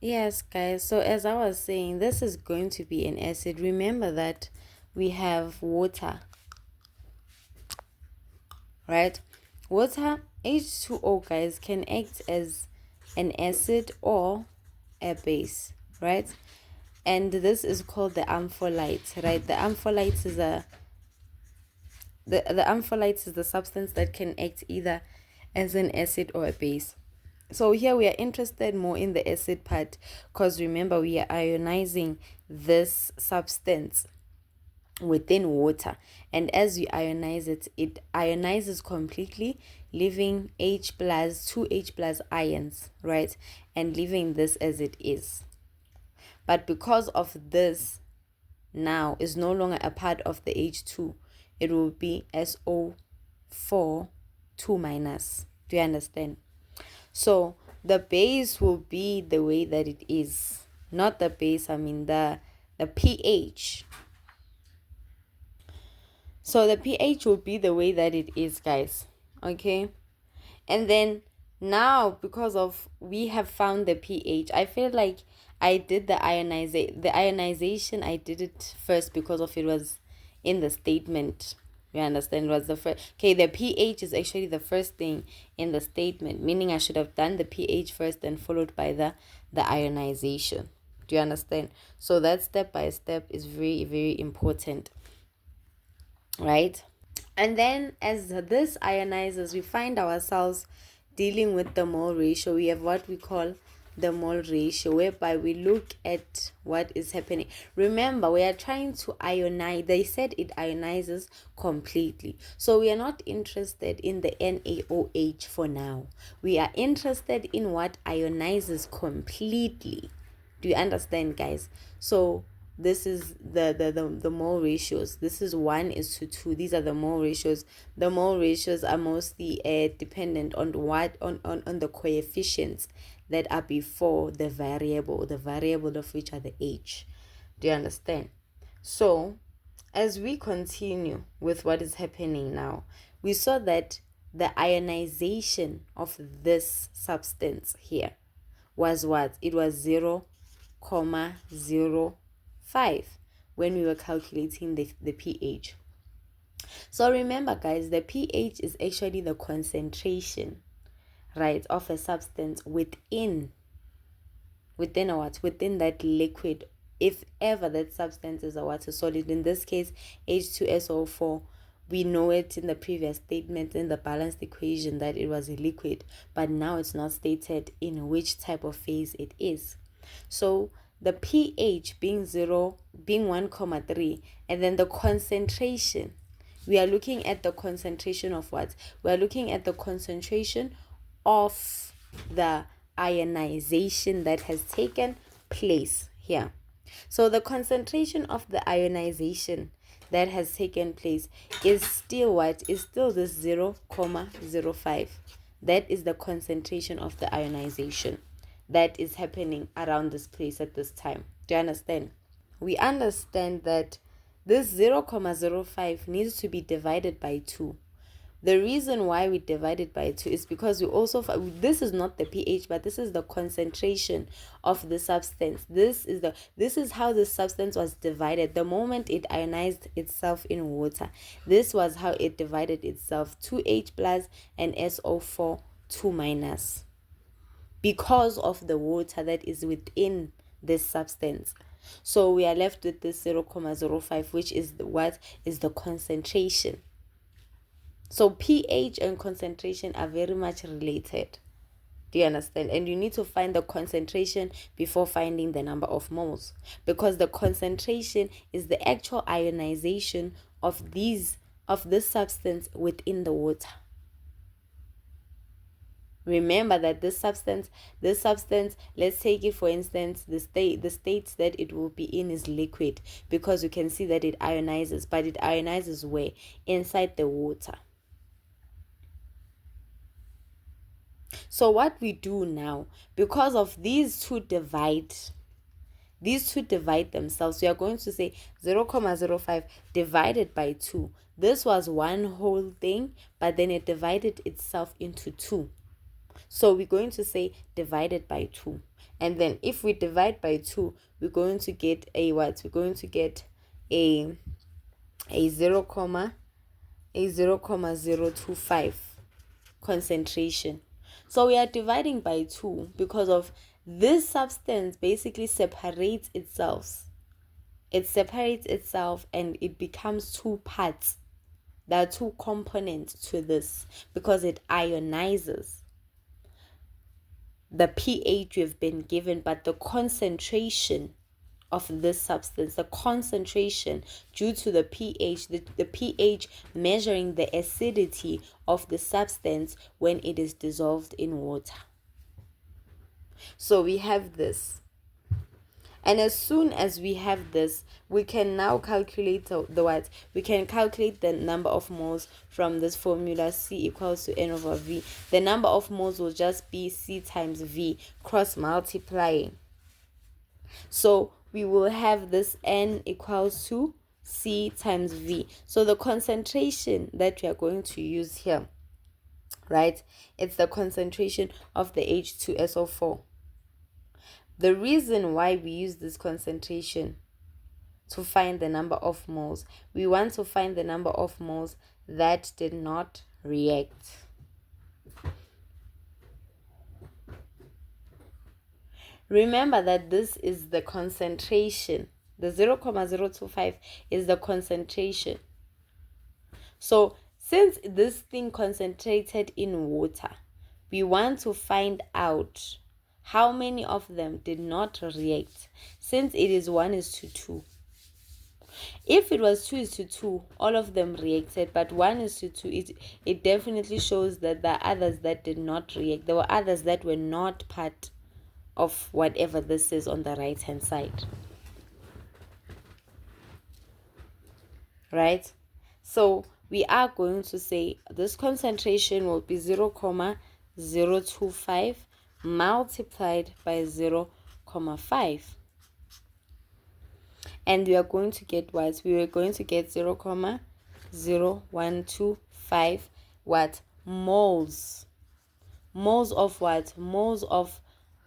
Yes, guys. So as I was saying, this is going to be an acid. Remember that we have water, right? Water, H2O, guys, can act as an acid or a base, right? And this is called the ampholyte, right? The ampholyte is the substance that can act either as an acid or a base. So here we are interested more in the acid part, because remember we are ionizing this substance within water, and as you ionize it, it ionizes completely, leaving H plus 2H plus ions, right, and leaving this as it is. But because of this now is no longer a part of the H2, it will be SO4 2 minus. Do you understand? So the base will be the way that it is, not the base, I mean the pH. So the pH will be the way that it is, guys. Okay? And then now, because of we have found the pH, I feel like I did the ionization. I did it first because of it was in the statement. You understand? It was the first. Okay, the pH is actually the first thing in the statement, meaning I should have done the pH first and followed by the ionization. Do you understand? So that step by step is very, very important, right? And then as this ionizes, we find ourselves dealing with the mole ratio. We have what we call the mole ratio, whereby we look at what is happening. Remember, we are trying to ionize. They said it ionizes completely. So we are not interested in the NaOH for now. We are interested in what ionizes completely. Do you understand, guys? So this is the mole ratios. This is 1:2. These are the mole ratios. The mole ratios are mostly dependent on on the coefficients that are before the variable of which are the H. Do you understand? So as we continue with what is happening now, we saw that the ionization of this substance here was what? It was 0,05 when we were calculating the pH. So remember, guys, the pH is actually the concentration, right, of a substance within a what? Within that liquid, if ever that substance is a water solid. In this case, H2SO4. We know it in the previous statement in the balanced equation that it was a liquid, but now it's not stated in which type of phase it is. So the pH being 1,3, and then the concentration, we are looking at the concentration of what? We are looking at the concentration of the ionization that has taken place here. So the concentration of the ionization that has taken place is still what? Is still this 0,05. That is the concentration of the ionization that is happening around this place at this time. Do you understand? We understand that this 0,05 needs to be divided by 2. The reason why we divide it by 2 is because we also, this is not the pH, but this is the concentration of the substance. This is how the substance was divided the moment it ionized itself in water. This was how it divided itself: 2H plus and SO4 2 minus, because of the water that is within this substance. So we are left with this 0,05, which is what is the concentration. So pH and concentration are very much related. Do you understand? And you need to find the concentration before finding the number of moles, because the concentration is the actual ionization of this substance within the water. Remember that this substance, let's take it for instance, the states that it will be in is liquid, because you can see that it ionizes, but it ionizes where? Inside the water. So what we do now, because of these two divide themselves, we are going to say 0,05 divided by 2. This was one whole thing, but then it divided itself into 2. So we're going to say divided by 2. And then if we divide by 2, we're going to get a what? We're going to get a 0,025 concentration. So we are dividing by 2 because of this substance basically separates itself. It separates itself and it becomes 2 parts. There are 2 components to this because it ionizes. The pH we've been given, but the concentration of this substance, the concentration due to the pH, the pH measuring the acidity of the substance when it is dissolved in water. So we have this. And as soon as we have this, we can now calculate the what? We can calculate the number of moles from this formula, C equals to N over V. The number of moles will just be C times V cross multiplying. So we will have this N equals to C times V. So the concentration that we are going to use here, right? It's the concentration of the H2SO4. The reason why we use this concentration to find the number of moles, we want to find the number of moles that did not react. Remember that this is the concentration. The 0,025 is the concentration. So since this thing concentrated in water, we want to find out how many of them did not react, since it is 1:2. If it was 2:2, all of them reacted, but 1:2, it definitely shows that there are others that did not react. There were others that were not part of whatever this is on the right hand side. Right? So we are going to say this concentration will be 0,025 multiplied by 0,5. And we are going to get what? We are going to get 0,0125 what? Moles. Moles of what? Moles of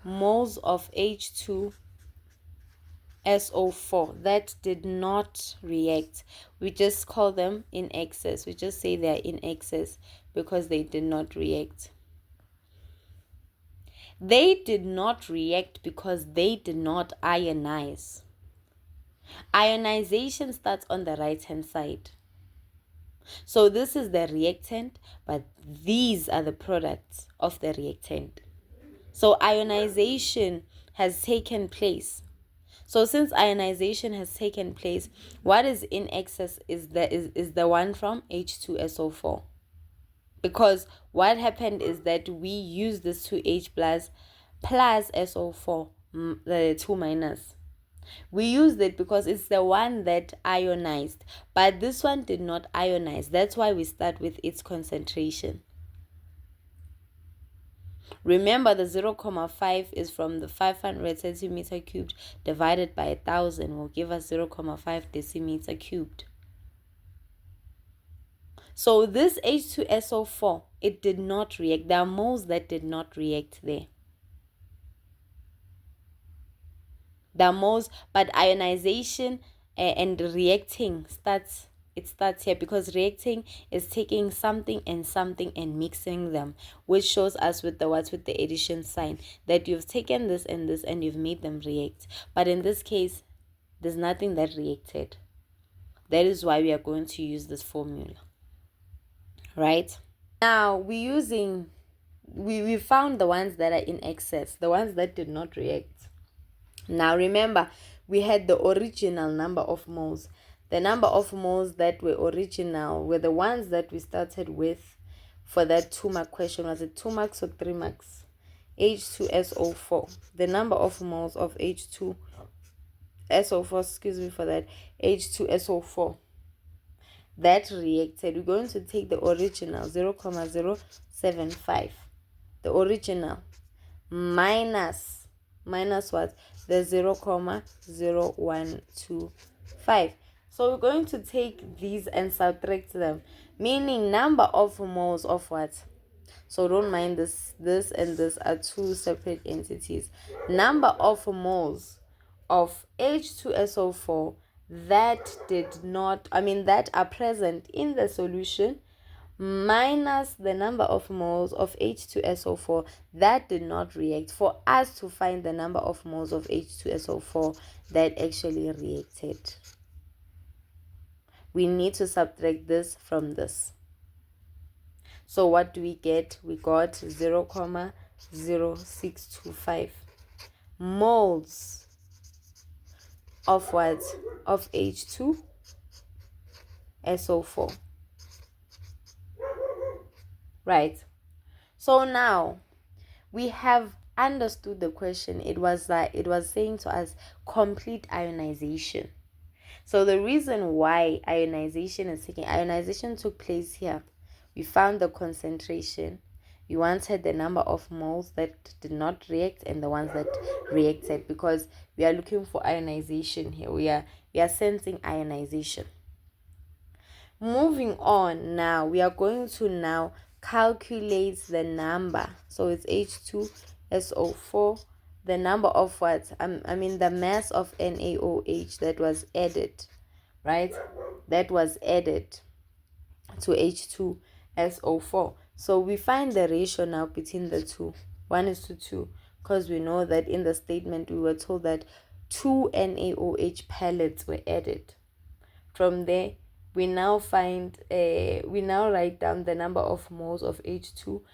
H2SO4 that did not react. We just call them in excess. We just say they're in excess because they did not react. They did not react because they did not ionize. Ionization starts on the right hand side. So this is the reactant, but these are the products of the reactant. So ionization has taken place. So since ionization has taken place, what is in excess is the one from H2SO4. Because what happened is that we use this 2H plus SO4, the 2 minus. We used it because it's the one that ionized, but this one did not ionize. That's why we start with its concentration. Remember, the 0,5 is from the 500 centimeter cubed divided by 1,000 will give us 0,5 decimeter cubed. So this H2SO4, it did not react. There are moles that did not react there. There are moles, but ionization and reacting starts here, because reacting is taking something and mixing them, which shows us with the addition sign that you've taken this and you've made them react. But in this case, there's nothing that reacted. That is why we are going to use this formula. Right? Now we found the ones that are in excess, the ones that did not react. Now remember, we had the original number of moles. The number of moles that were original were the ones that we started with for that 2-mark question. Was it 2 marks or 3 marks? H2SO4. The number of moles of H2SO4, H2SO4 that reacted. We're going to take the original 0,075. The original minus what? The 0,0125. So we're going to take these and subtract them, meaning number of moles of what? So don't mind this. This and this are two separate entities. Number of moles of H2SO4 that that are present in the solution minus the number of moles of H2SO4 that did not react, for us to find the number of moles of H2SO4 that actually reacted. We need to subtract this from this. So what do we get? We got 0,0625 moles of what? Of H2SO4. Right. So now we have understood the question. It was saying to us complete ionization. So the reason why ionization took place here, we found the concentration. We wanted the number of moles that did not react and the ones that reacted, because we are looking for ionization here. We are sensing ionization. Moving on now, we are going to now calculate the number. So it's H2SO4, the number of what? The mass of NaOH that was added, right? That was added to H2SO4. So we find the ratio now between the two. 1:2, because we know that in the statement we were told that 2 NaOH pellets were added. From there, we now write down the number of moles of H2